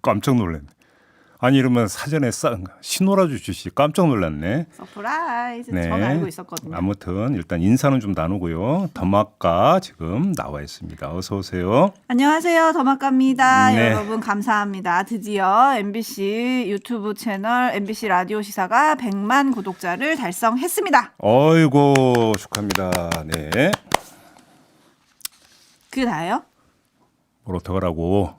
깜짝 놀랐네. 아니 이러면 사전에 신호라도 주시 깜짝 놀랐네. 서프라이즈. 네. 전 알고 있었거든요. 아무튼 일단 인사는 좀 나누고요. 더마카 지금 나와 있습니다. 어서 오세요. 안녕하세요. 더마카입니다. 네. 여러분 감사합니다. 드디어 MBC 유튜브 채널 MBC 라디오 시사가 100만 구독자를 달성했습니다. 어이고 축하합니다. 네. 그게 다예요? 뭘 어떡하라고.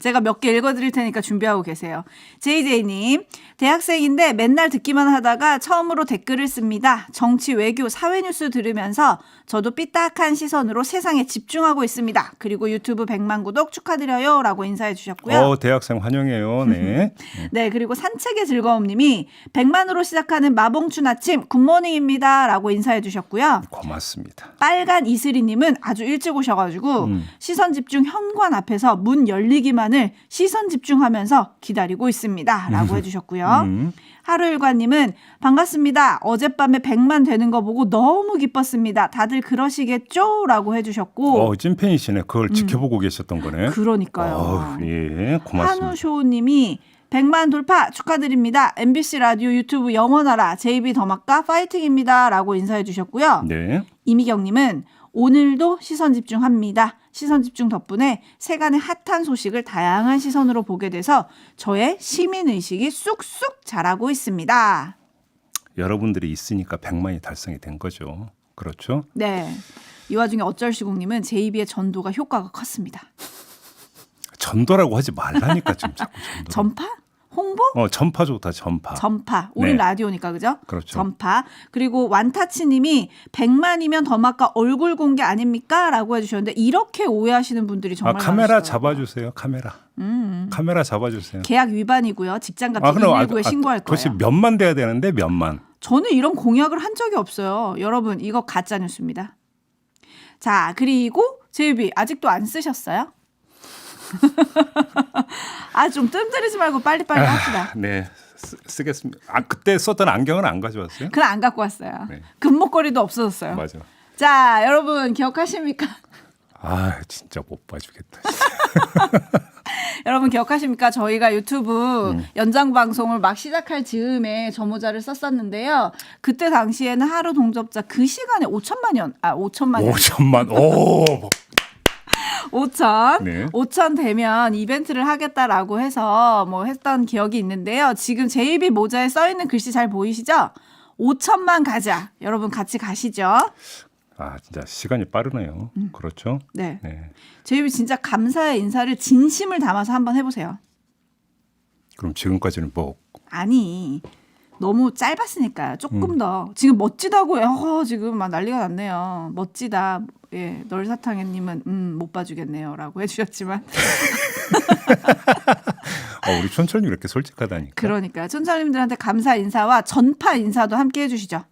제가 몇 개 읽어드릴 테니까 준비하고 계세요. JJ님, 대학생인데 맨날 듣기만 하다가 처음으로 댓글을 씁니다. 정치, 외교, 사회 뉴스 들으면서 저도 삐딱한 시선으로 세상에 집중하고 있습니다. 그리고 유튜브 100만 구독 축하드려요 라고 인사해 주셨고요. 대학생 환영해요. 네. 네, 그리고 산책의 즐거움님이 100만으로 시작하는 마봉춘 아침 굿모닝입니다 라고 인사해 주셨고요. 고맙습니다. 빨간 이슬이님은 아주 일찍 오셔가지고 시선 집중 현관 앞에서 문 열리기만을 시선 집중하면서 기다리고 있습니다 라고 해주셨고요. 하루일과님은 반갑습니다. 어젯밤에 100만 되는 거 보고 너무 기뻤습니다. 다들 그러시겠죠? 라고 해주셨고. 찐팬이시네. 그걸 지켜보고 계셨던 거네. 그러니까요. 예, 고맙습니다. 한우쇼님이 100만 돌파 축하드립니다. MBC 라디오 유튜브 영원하라 JB 더마카 파이팅입니다 라고 인사해 주셨고요. 네. 이미경님은 오늘도 시선 집중합니다. 시선 집중 덕분에 세간의 핫한 소식을 다양한 시선으로 보게 돼서 저의 시민의식이 쑥쑥 자라고 있습니다. 여러분들이 있으니까 100만이 달성이 된 거죠. 그렇죠? 네. 이 와중에 어쩔시공님은 JB의 전도가 효과가 컸습니다. 전도라고 하지 말라니까 좀 자꾸 전도. 전파? 홍보? 전파 좋다. 전파. 전파. 우린 네. 라디오니까 그죠? 그렇죠. 전파. 그리고 완타치님이 100만이면 더마카 얼굴 공개 아닙니까? 라고 해주셨는데 이렇게 오해하시는 분들이 정말 카메라 많으시더라고요. 잡아주세요. 카메라. 카메라 잡아주세요. 계약 위반이고요. 직장 같은 그럼 119에 신고할 도대체 거예요. 몇만 돼야 되는데 몇만. 저는 이런 공약을 한 적이 없어요. 여러분 이거 가짜 뉴스입니다. 자, 그리고 제이비 아직도 안 쓰셨어요? 좀 뜸들이지 말고 빨리빨리 합시다. 네. 쓰겠습니다. 그때 썼던 안경은 안 가져왔어요? 그건 안 갖고 왔어요. 네. 금목걸이도 없어졌어요. 맞아. 자, 여러분 기억하십니까? 진짜 못 봐주겠다. 여러분 기억하십니까? 저희가 유튜브 연장 방송을 막 시작할 즈음에 저 모자를 썼었는데요. 그때 당시에는 하루 동접자 그 시간에 5천만. 오. 5천. 네. 5천 되면 이벤트를 하겠다라고 해서 했던 기억이 있는데요. 지금 JB 모자에 써 있는 글씨 잘 보이시죠? 5천만 가자. 여러분 같이 가시죠. 진짜 시간이 빠르네요. 그렇죠? 네. 네. JB 진짜 감사의 인사를 진심을 담아서 한번 해보세요. 그럼 지금까지는 아니. 너무 짧았으니까요. 조금 더. 지금 멋지다고요. 지금 막 난리가 났네요. 멋지다. 예, 널사탕애님은 못 봐주겠네요. 라고 해주셨지만. 우리 촌철님 이렇게 솔직하다니까. 그러니까요. 촌철님들한테 감사 인사와 전파 인사도 함께 해주시죠.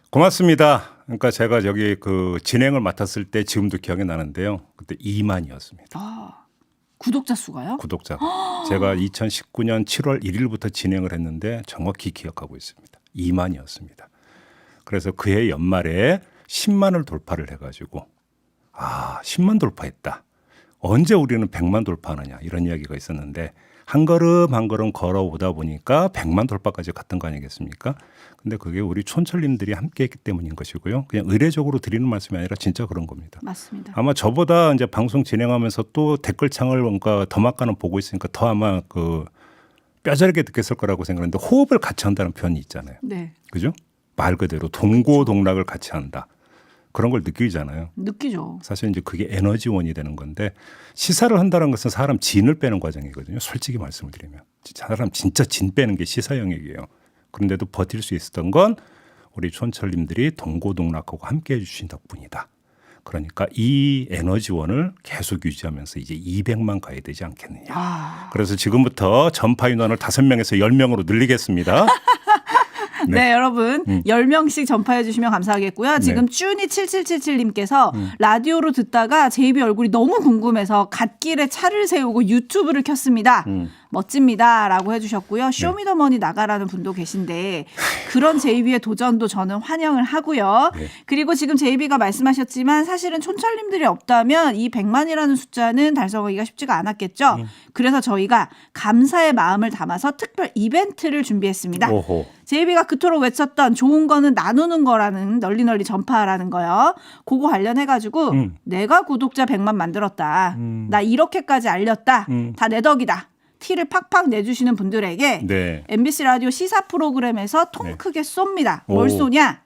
고맙습니다. 그러니까 제가 여기 그 진행을 맡았을 때 지금도 기억이 나는데요. 그때 2만이었습니다. 구독자 수가요? 구독자가. 제가 2019년 7월 1일부터 진행을 했는데 정확히 기억하고 있습니다. 2만이었습니다. 그래서 그해 연말에 10만을 돌파를 해가지고 10만 돌파했다. 언제 우리는 100만 돌파하느냐 이런 이야기가 있었는데 한 걸음 한 걸음 걸어오다 보니까 100만 돌파까지 갔던 거 아니겠습니까? 근데 그게 우리 촌철님들이 함께했기 때문인 것이고요. 그냥 의례적으로 드리는 말씀이 아니라 진짜 그런 겁니다. 맞습니다. 아마 저보다 이제 방송 진행하면서 또 댓글창을 뭔가 더마카는 보고 있으니까 더 아마 뼈저리게 느꼈을 거라고 생각하는데 호흡을 같이 한다는 표현이 있잖아요. 네. 그죠? 말 그대로 동고동락을 같이 한다. 그런 걸 느끼잖아요. 느끼죠. 사실 이제 그게 에너지원이 되는 건데 시사를 한다는 것은 사람 진을 빼는 과정이거든요. 솔직히 말씀을 드리면. 사람 진짜 진 빼는 게 시사 영역이에요. 그런데도 버틸 수 있었던 건 우리 촌철님들이 동고동락하고 함께해 주신 덕분이다. 그러니까 이 에너지원을 계속 유지하면서 이제 200만 가야 되지 않겠느냐. 그래서 지금부터 전파 인원을 5명에서 10명으로 늘리겠습니다. 네, 여러분 10명씩 전파해 주시면 감사하겠고요. 지금 네. 쭈니7777님께서 라디오로 듣다가 제이비 얼굴이 너무 궁금해서 갓길에 차를 세우고 유튜브를 켰습니다. 멋집니다. 라고 해주셨고요. 쇼미더머니 나가라는 분도 계신데 그런 제이비의 도전도 저는 환영을 하고요. 네. 그리고 지금 제이비가 말씀하셨지만 사실은 촌철님들이 없다면 이 100만이라는 숫자는 달성하기가 쉽지가 않았겠죠. 그래서 저희가 감사의 마음을 담아서 특별 이벤트를 준비했습니다. 오호. 제이비가 그토록 외쳤던 좋은 거는 나누는 거라는 널리 전파하라는 거요. 그거 관련해가지고 내가 구독자 100만 만들었다. 나 이렇게까지 알렸다. 다 내 덕이다. 티를 팍팍 내주시는 분들에게 네. MBC 라디오 시사 프로그램에서 통 네. 크게 쏩니다. 뭘 오. 쏘냐?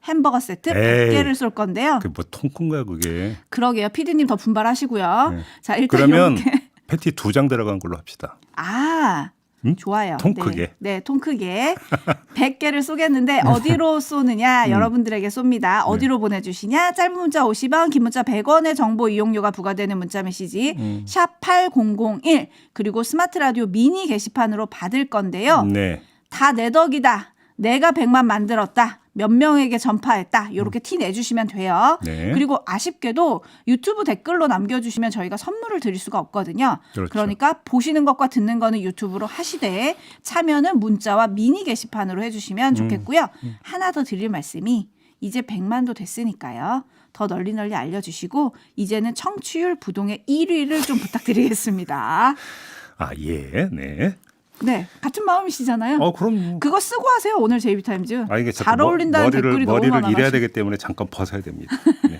햄버거 세트 에이. 100개를 쏠 건데요. 그 뭐 통큰 거야 그게. 그러게요. PD님 더 분발하시고요. 네. 자, 일단 그러면 이렇게. 패티 2장 들어간 걸로 합시다. 아, 좋아요. 통 네. 크게. 네, 통 크게 100개를 쏘겠는데 어디로 쏘느냐 여러분들에게 쏩니다. 어디로 보내주시냐? 짧은 문자 50원, 긴 문자 100원의 정보 이용료가 부과되는 문자 메시지 샵 8001 그리고 스마트 라디오 미니 게시판으로 받을 건데요. 네. 다 내 덕이다. 내가 100만 만들었다. 몇 명에게 전파했다. 이렇게 티 내주시면 돼요. 네. 그리고 아쉽게도 유튜브 댓글로 남겨주시면 저희가 선물을 드릴 수가 없거든요. 그렇죠. 그러니까 보시는 것과 듣는 거는 유튜브로 하시되 참여는 문자와 미니 게시판으로 해주시면 좋겠고요. 하나 더 드릴 말씀이 이제 100만도 됐으니까요. 더 널리 알려주시고 이제는 청취율 부동의 1위를 좀 부탁드리겠습니다. 아 예. 네. 네, 같은 마음이시잖아요. 그럼. 그거 쓰고 하세요. 오늘 제이비타임즈. 이게 잘 어울린다는 댓글이 너무 머리를 많아가지고. 일해야 되기 때문에 잠깐 벗어야 됩니다. 네.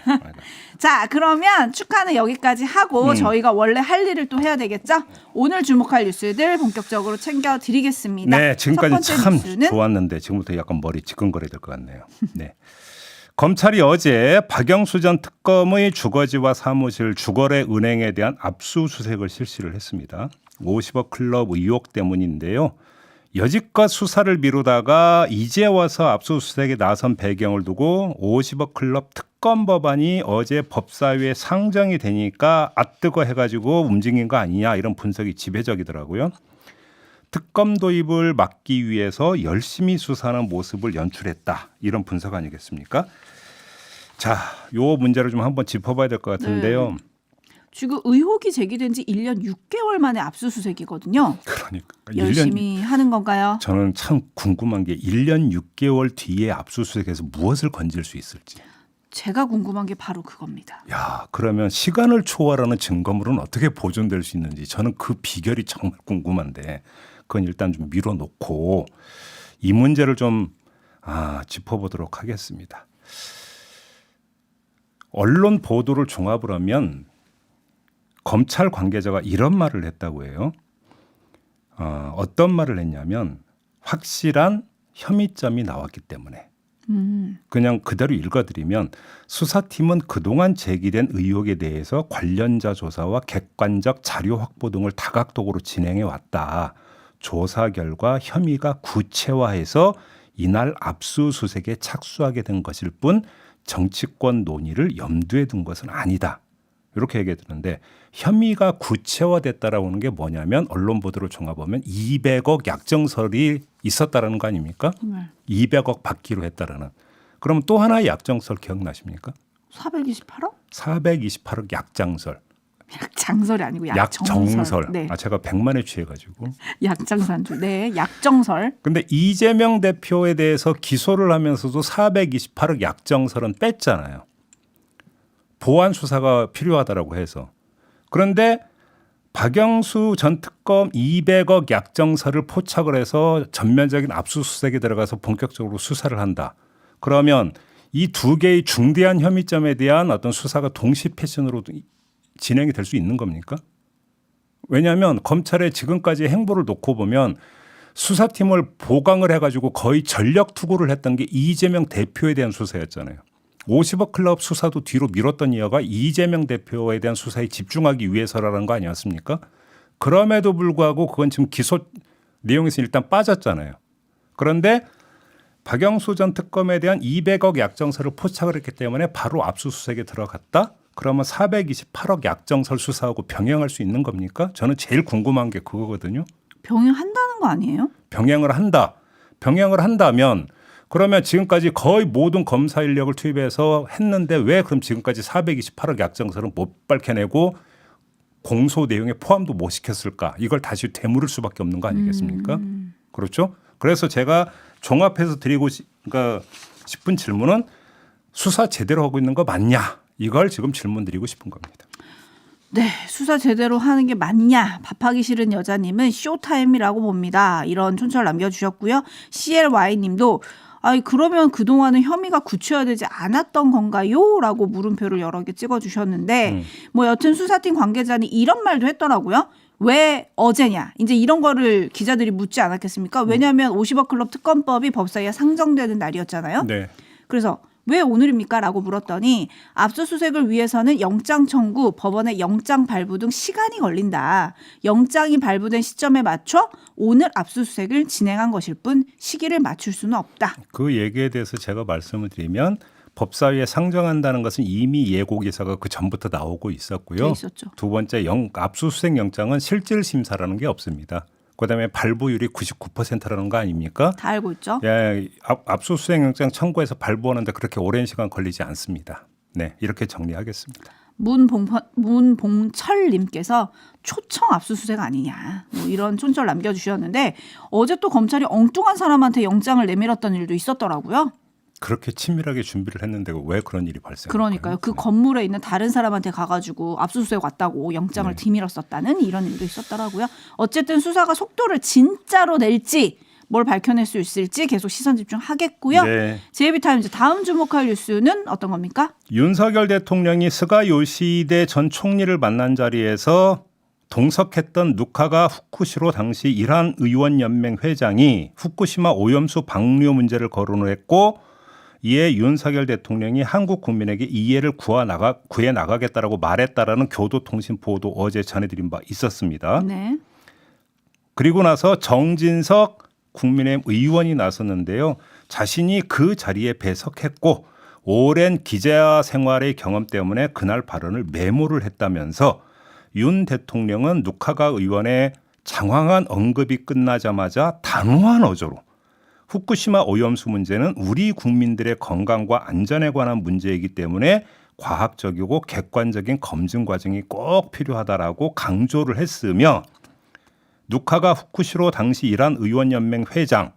자, 그러면 축하는 여기까지 하고 저희가 원래 할 일을 또 해야 되겠죠? 오늘 주목할 뉴스들 본격적으로 챙겨드리겠습니다. 네, 첫 지금까지 번째 참 뉴스는 좋았는데 지금부터 약간 머리 지끈거려야 될 것 같네요. 네. 검찰이 어제 박영수 전 특검의 주거지와 사무실, 주거래 은행에 대한 압수수색을 실시를 했습니다. 50억 클럽 의혹 때문인데요. 여지껏 수사를 미루다가 이제 와서 압수수색에 나선 배경을 두고 50억 클럽 특검 법안이 어제 법사위에 상정이 되니까 아뜨거 해가지고 움직인 거 아니냐 이런 분석이 지배적이더라고요. 특검 도입을 막기 위해서 열심히 수사하는 모습을 연출했다. 이런 분석 아니겠습니까? 자, 요 문제를 좀 한번 짚어봐야 될 것 같은데요. 네. 지금 의혹이 제기된 지 1년 6개월 만에 압수수색이거든요. 그러니까 열심히 하는 건가요? 저는 참 궁금한 게 1년 6개월 뒤에 압수수색에서 무엇을 건질 수 있을지. 제가 궁금한 게 바로 그겁니다. 야, 그러면 시간을 초월하는 증거물은 어떻게 보존될 수 있는지 저는 그 비결이 정말 궁금한데 그건 일단 좀 밀어놓고 이 문제를 좀 짚어보도록 하겠습니다. 언론 보도를 종합을 하면 검찰 관계자가 이런 말을 했다고 해요. 어떤 말을 했냐면 확실한 혐의점이 나왔기 때문에 그냥 그대로 읽어드리면 수사팀은 그동안 제기된 의혹에 대해서 관련자 조사와 객관적 자료 확보 등을 다각도로 진행해 왔다. 조사 결과 혐의가 구체화해서 이날 압수수색에 착수하게 된 것일 뿐 정치권 논의를 염두에 둔 것은 아니다. 이렇게 얘기해 드는데 혐의가 구체화됐다라고 하는 게 뭐냐면 언론 보도를 종합하면 200억 약정설이 있었다라는 거 아닙니까? 200억 받기로 했다라는. 그럼 또 하나의 약정설 기억나십니까? 428억? 428억 약장설. 약장설이 아니고 약정설. 약정설. 네. 제가 100만에 취해가지고. 약장산주. 네, 약정설. 근데 이재명 대표에 대해서 기소를 하면서도 428억 약정설은 뺐잖아요. 보완 수사가 필요하다라고 해서. 그런데 박영수 전 특검 200억 약정설을 포착을 해서 전면적인 압수수색에 들어가서 본격적으로 수사를 한다. 그러면 이 두 개의 중대한 혐의점에 대한 어떤 수사가 동시 패션으로 진행이 될 수 있는 겁니까? 왜냐하면 검찰의 지금까지의 행보를 놓고 보면 수사팀을 보강을 해가지고 거의 전력 투구를 했던 게 이재명 대표에 대한 수사였잖아요. 50억 클럽 수사도 뒤로 미뤘던 이유가 이재명 대표에 대한 수사에 집중하기 위해서라는 거 아니었습니까? 그럼에도 불구하고 그건 지금 기소 내용에서 일단 빠졌잖아요. 그런데 박영수 전 특검에 대한 200억 약정설을 포착을 했기 때문에 바로 압수수색에 들어갔다? 그러면 428억 약정설 수사하고 병행할 수 있는 겁니까? 저는 제일 궁금한 게 그거거든요. 병행한다는 거 아니에요? 병행을 한다. 병행을 한다면 그러면 지금까지 거의 모든 검사 인력을 투입해서 했는데 왜 그럼 지금까지 428억 약정서를 못 밝혀내고 공소 내용에 포함도 못 시켰을까? 이걸 다시 되물을 수밖에 없는 거 아니겠습니까? 그렇죠? 그래서 제가 종합해서 드리고 그러니까 싶은 질문은 수사 제대로 하고 있는 거 맞냐? 이걸 지금 질문 드리고 싶은 겁니다. 네, 수사 제대로 하는 게 맞냐? 밥하기 싫은 여자님은 쇼타임이라고 봅니다. 이런 촌철 남겨주셨고요. CLY님도 아니 그러면 그동안은 혐의가 구체화되지 않았던 건가요? 라고 물음표를 여러 개 찍어주셨는데 뭐 여튼 수사팀 관계자는 이런 말도 했더라고요. 왜 어제냐? 이제 이런 거를 기자들이 묻지 않았겠습니까? 왜냐하면 50억 클럽 특검법이 법사위에 상정되는 날이었잖아요. 네. 그래서 왜 오늘입니까? 라고 물었더니 압수수색을 위해서는 영장 청구, 법원의 영장 발부 등 시간이 걸린다. 영장이 발부된 시점에 맞춰 오늘 압수수색을 진행한 것일 뿐 시기를 맞출 수는 없다. 그 얘기에 대해서 제가 말씀을 드리면 법사위에 상정한다는 것은 이미 예고 기사가 그 전부터 나오고 있었고요. 돼 있었죠. 두 번째 압수수색 영장은 실질 심사라는 게 없습니다. 그다음에 발부율이 99%라는 거 아닙니까? 다 알고 있죠. 예, 압수수색 영장 청구해서 발부하는데 그렇게 오랜 시간 걸리지 않습니다. 네, 이렇게 정리하겠습니다. 문봉철님께서 초청 압수수색 아니냐 뭐 이런 촌철 남겨주셨는데 어제 또 검찰이 엉뚱한 사람한테 영장을 내밀었던 일도 있었더라고요. 그렇게 친밀하게 준비를 했는데 왜 그런 일이 발생할까요? 그러니까요. 그 건물에 있는 다른 사람한테 가가지고 압수수색 왔다고 영장을 뒤밀었었다는 이런 일도 있었더라고요. 어쨌든 수사가 속도를 진짜로 낼지 뭘 밝혀낼 수 있을지 계속 시선 집중하겠고요. 네. JB타임즈 다음 주목할 뉴스는 어떤 겁니까? 윤석열 대통령이 스가 요시히데 전 총리를 만난 자리에서 동석했던 누카가 후쿠시로 당시 이란 의원연맹 회장이 후쿠시마 오염수 방류 문제를 거론을 했고 이에 윤석열 대통령이 한국 국민에게 이해를 구해 나가겠다라고 말했다라는 교도통신 보도 어제 전해드린 바 있었습니다. 네. 그리고 나서 정진석 국민의힘 의원이 나섰는데요. 자신이 그 자리에 배석했고 오랜 기자 생활의 경험 때문에 그날 발언을 메모를 했다면서 윤 대통령은 누카가 의원의 장황한 언급이 끝나자마자 단호한 어조로 후쿠시마 오염수 문제는 우리 국민들의 건강과 안전에 관한 문제이기 때문에 과학적이고 객관적인 검증 과정이 꼭 필요하다라고 강조를 했으며 누카가 후쿠시로 당시 이란 의원연맹 회장이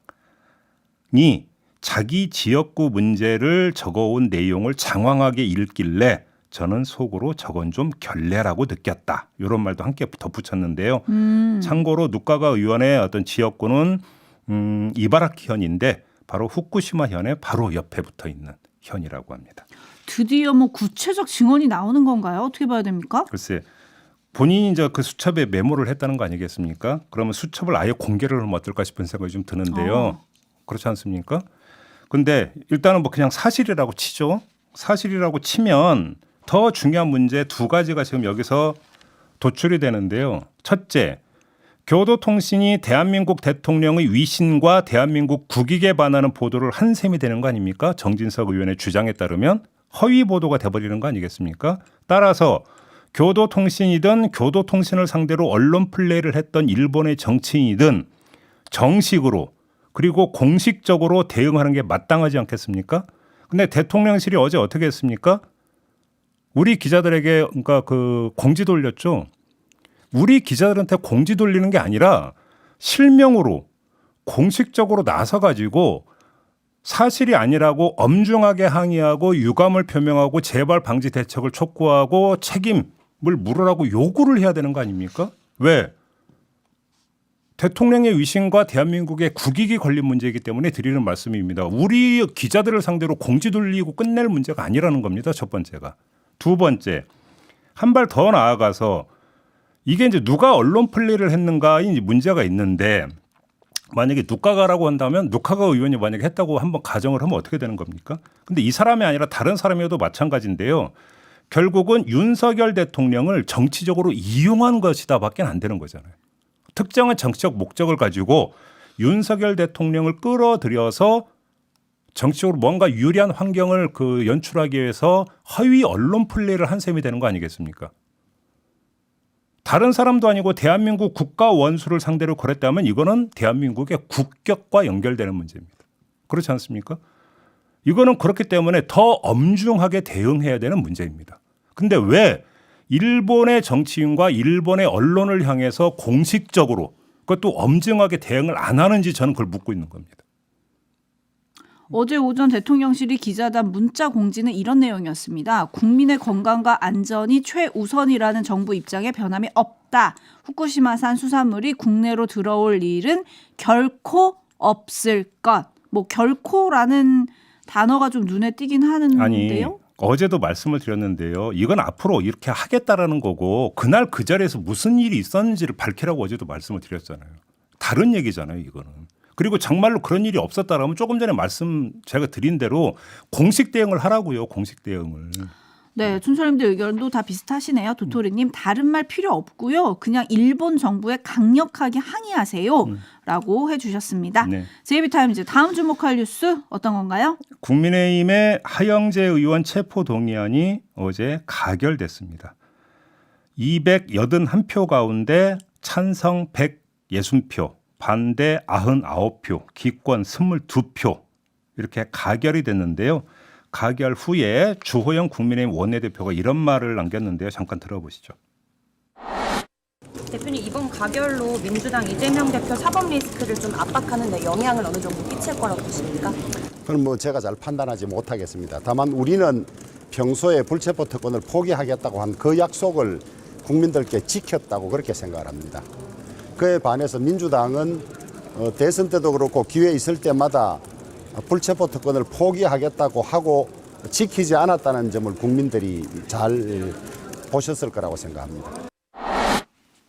자기 지역구 문제를 적어온 내용을 장황하게 읽길래 저는 속으로 저건 좀 결례라고 느꼈다. 이런 말도 함께 덧붙였는데요. 참고로 누카가 의원의 어떤 지역구는 이바라키 현인데 바로 후쿠시마 현의 바로 옆에 붙어 있는 현이라고 합니다. 드디어 뭐 구체적 증언이 나오는 건가요? 어떻게 봐야 됩니까? 글쎄 본인이 이제 그 수첩에 메모를 했다는 거 아니겠습니까? 그러면 수첩을 아예 공개를 하면 어떨까 싶은 생각이 좀 드는데요. 그렇지 않습니까? 근데 일단은 뭐 그냥 사실이라고 치죠. 사실이라고 치면 더 중요한 문제 두 가지가 지금 여기서 도출이 되는데요. 첫째, 교도통신이 대한민국 대통령의 위신과 대한민국 국익에 반하는 보도를 한 셈이 되는 거 아닙니까? 정진석 의원의 주장에 따르면 허위 보도가 돼버리는 거 아니겠습니까? 따라서 교도통신이든 교도통신을 상대로 언론 플레이를 했던 일본의 정치인이든 정식으로 그리고 공식적으로 대응하는 게 마땅하지 않겠습니까? 근데 대통령실이 어제 어떻게 했습니까? 우리 기자들에게 그러니까 그 공지 돌렸죠. 우리 기자들한테 공지 돌리는 게 아니라 실명으로 공식적으로 나서가지고 사실이 아니라고 엄중하게 항의하고 유감을 표명하고 재발 방지 대책을 촉구하고 책임을 물으라고 요구를 해야 되는 거 아닙니까? 왜? 대통령의 위신과 대한민국의 국익이 걸린 문제이기 때문에 드리는 말씀입니다. 우리 기자들을 상대로 공지 돌리고 끝낼 문제가 아니라는 겁니다. 첫 번째가. 두 번째, 한 발 더 나아가서 이게 이제 누가 언론 플레이를 했는가의 문제가 있는데 만약에 누카가라고 한다면 누카가 의원이 만약에 했다고 한번 가정을 하면 어떻게 되는 겁니까? 근데 이 사람이 아니라 다른 사람이어도 마찬가지인데요. 결국은 윤석열 대통령을 정치적으로 이용한 것이다밖에 안 되는 거잖아요. 특정한 정치적 목적을 가지고 윤석열 대통령을 끌어들여서 정치적으로 뭔가 유리한 환경을 그 연출하기 위해서 허위 언론 플레이를 한 셈이 되는 거 아니겠습니까? 다른 사람도 아니고 대한민국 국가 원수를 상대로 그랬다면 이거는 대한민국의 국격과 연결되는 문제입니다. 그렇지 않습니까? 이거는 그렇기 때문에 더 엄중하게 대응해야 되는 문제입니다. 근데 왜 일본의 정치인과 일본의 언론을 향해서 공식적으로 그것도 엄중하게 대응을 안 하는지 저는 그걸 묻고 있는 겁니다. 어제 오전 대통령실이 기자단 문자 공지는 이런 내용이었습니다. 국민의 건강과 안전이 최우선이라는 정부 입장에 변함이 없다. 후쿠시마산 수산물이 국내로 들어올 일은 결코 없을 것. 뭐 결코라는 단어가 좀 눈에 띄긴 하는데요. 아니 어제도 말씀을 드렸는데요. 이건 앞으로 이렇게 하겠다라는 거고 그날 그 자리에서 무슨 일이 있었는지를 밝히라고 어제도 말씀을 드렸잖아요. 다른 얘기잖아요, 이거는. 그리고 정말로 그런 일이 없었다라면 조금 전에 말씀 제가 드린 대로 공식 대응을 하라고요. 공식 대응을. 네, 춘철님들 의견도 다 비슷하시네요. 도토리님 다른 말 필요 없고요. 그냥 일본 정부에 강력하게 항의하세요라고 해주셨습니다. 네. 제이비타임즈 다음 주목할 뉴스 어떤 건가요? 국민의힘의 하영재 의원 체포 동의안이 어제 가결됐습니다. 281표 가운데 찬성 160표, 반대 99표, 기권 22표 이렇게 가결이 됐는데요. 가결 후에 주호영 국민의힘 원내대표가 이런 말을 남겼는데요. 잠깐 들어보시죠. 대표님 이번 가결로 민주당 이재명 대표 사법 리스크를 좀 압박하는 데 영향을 어느 정도 끼칠 거라고 보십니까? 그건 뭐 제가 잘 판단하지 못하겠습니다. 다만 우리는 평소에 불체포 특권을 포기하겠다고 한 그 약속을 국민들께 지켰다고 그렇게 생각을 합니다. 그에 반해서 민주당은 대선 때도 그렇고 기회 있을 때마다 불체포 특권을 포기하겠다고 하고 지키지 않았다는 점을 국민들이 잘 보셨을 거라고 생각합니다.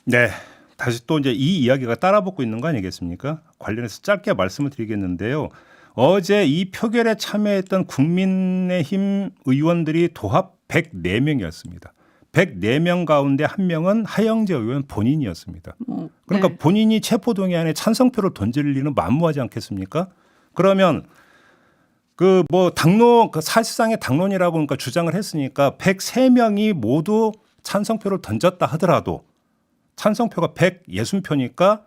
네, 다시 또 이제 이 이야기가 따라붙고 있는 거 아니겠습니까? 관련해서 짧게 말씀을 드리겠는데요. 어제 이 표결에 참여했던 국민의힘 의원들이 도합 104명이었습니다. 104명 가운데 한 명은 하영재 의원 본인이었습니다. 그러니까 네. 본인이 체포동의안에 찬성표를 던질 리는 만무하지 않겠습니까? 그러면 그 뭐 당론 그 사실상의 당론이라고 그러니까 주장을 했으니까 103명이 모두 찬성표를 던졌다 하더라도 찬성표가 160표니까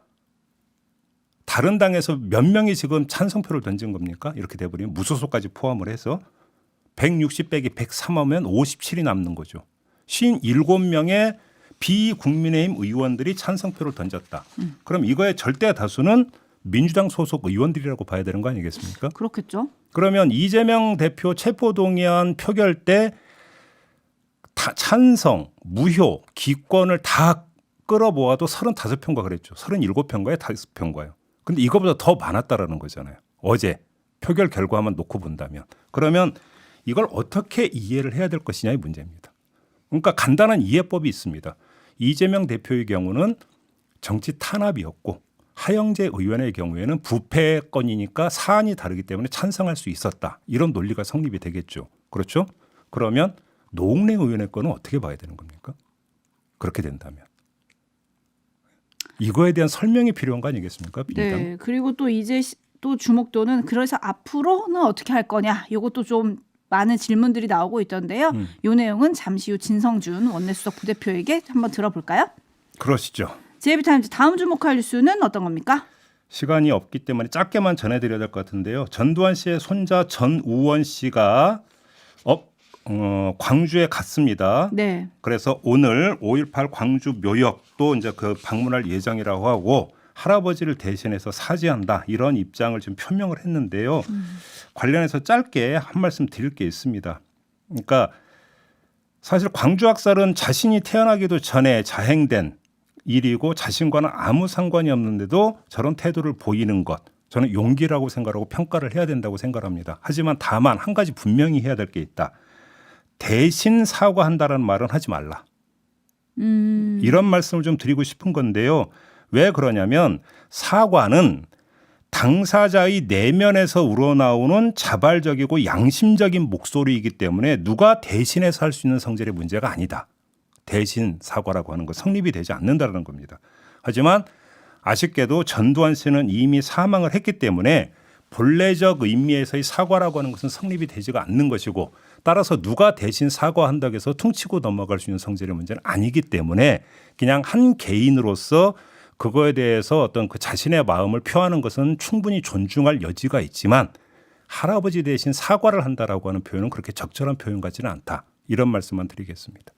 다른 당에서 몇 명이 지금 찬성표를 던진 겁니까? 이렇게 돼버리면 무소속까지 포함을 해서 160 빼기 103하면 57이 남는 거죠. 57명의 비국민의힘 의원들이 찬성표를 던졌다. 그럼 이거의 절대 다수는 민주당 소속 의원들이라고 봐야 되는 거 아니겠습니까? 그렇겠죠. 그러면 이재명 대표 체포동의안 표결 때 다 찬성, 무효, 기권을 다 끌어모아도 35표인가 그랬죠. 37표인가요? 5표인가요? 근데 이거보다 더 많았다라는 거잖아요. 어제 표결 결과만 놓고 본다면. 그러면 이걸 어떻게 이해를 해야 될 것이냐의 문제입니다. 그러니까 간단한 이해법이 있습니다. 이재명 대표의 경우는 정치 탄압이었고 하영재 의원의 경우에는 부패 건이니까 사안이 다르기 때문에 찬성할 수 있었다. 이런 논리가 성립이 되겠죠. 그렇죠? 그러면 노웅래 의원의 건은 어떻게 봐야 되는 겁니까? 그렇게 된다면. 이거에 대한 설명이 필요한 거 아니겠습니까? 민주당? 네. 그리고 또 이제 또 주목도는 그래서 앞으로는 어떻게 할 거냐. 이것도 좀 많은 질문들이 나오고 있던데요. 이 내용은 잠시 후 진성준 원내수석 부대표에게 한번 들어볼까요? 그러시죠. 제이비타임즈 다음 주목할 뉴스는 어떤 겁니까? 시간이 없기 때문에 짧게만 전해드려야 될 것 같은데요. 전두환 씨의 손자 전우원 씨가 광주에 갔습니다. 네. 그래서 오늘 5.18 광주 묘역도 이제 그 방문할 예정이라고 하고 할아버지를 대신해서 사죄한다 이런 입장을 좀 표명을 했는데요. 관련해서 짧게 한 말씀 드릴 게 있습니다. 그러니까 사실 광주 학살은 자신이 태어나기도 전에 자행된 일이고 자신과는 아무 상관이 없는데도 저런 태도를 보이는 것 저는 용기라고 생각하고 평가를 해야 된다고 생각합니다. 하지만 다만 한 가지 분명히 해야 될 게 있다. 대신 사과한다라는 말은 하지 말라. 이런 말씀을 좀 드리고 싶은 건데요. 왜 그러냐면 사과는 당사자의 내면에서 우러나오는 자발적이고 양심적인 목소리이기 때문에 누가 대신해서 할 수 있는 성질의 문제가 아니다. 대신 사과라고 하는 것 성립이 되지 않는다는 겁니다. 하지만 아쉽게도 전두환 씨는 이미 사망을 했기 때문에 본래적 의미에서의 사과라고 하는 것은 성립이 되지가 않는 것이고 따라서 누가 대신 사과한다고 해서 퉁치고 넘어갈 수 있는 성질의 문제는 아니기 때문에 그냥 한 개인으로서 그거에 대해서 어떤 그 자신의 마음을 표하는 것은 충분히 존중할 여지가 있지만 할아버지 대신 사과를 한다라고 하는 표현은 그렇게 적절한 표현 같지는 않다. 이런 말씀만 드리겠습니다.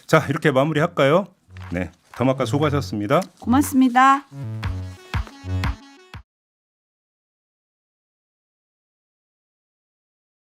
자, 이렇게 마무리할까요? 네, 더마카 수고하셨습니다. 고맙습니다.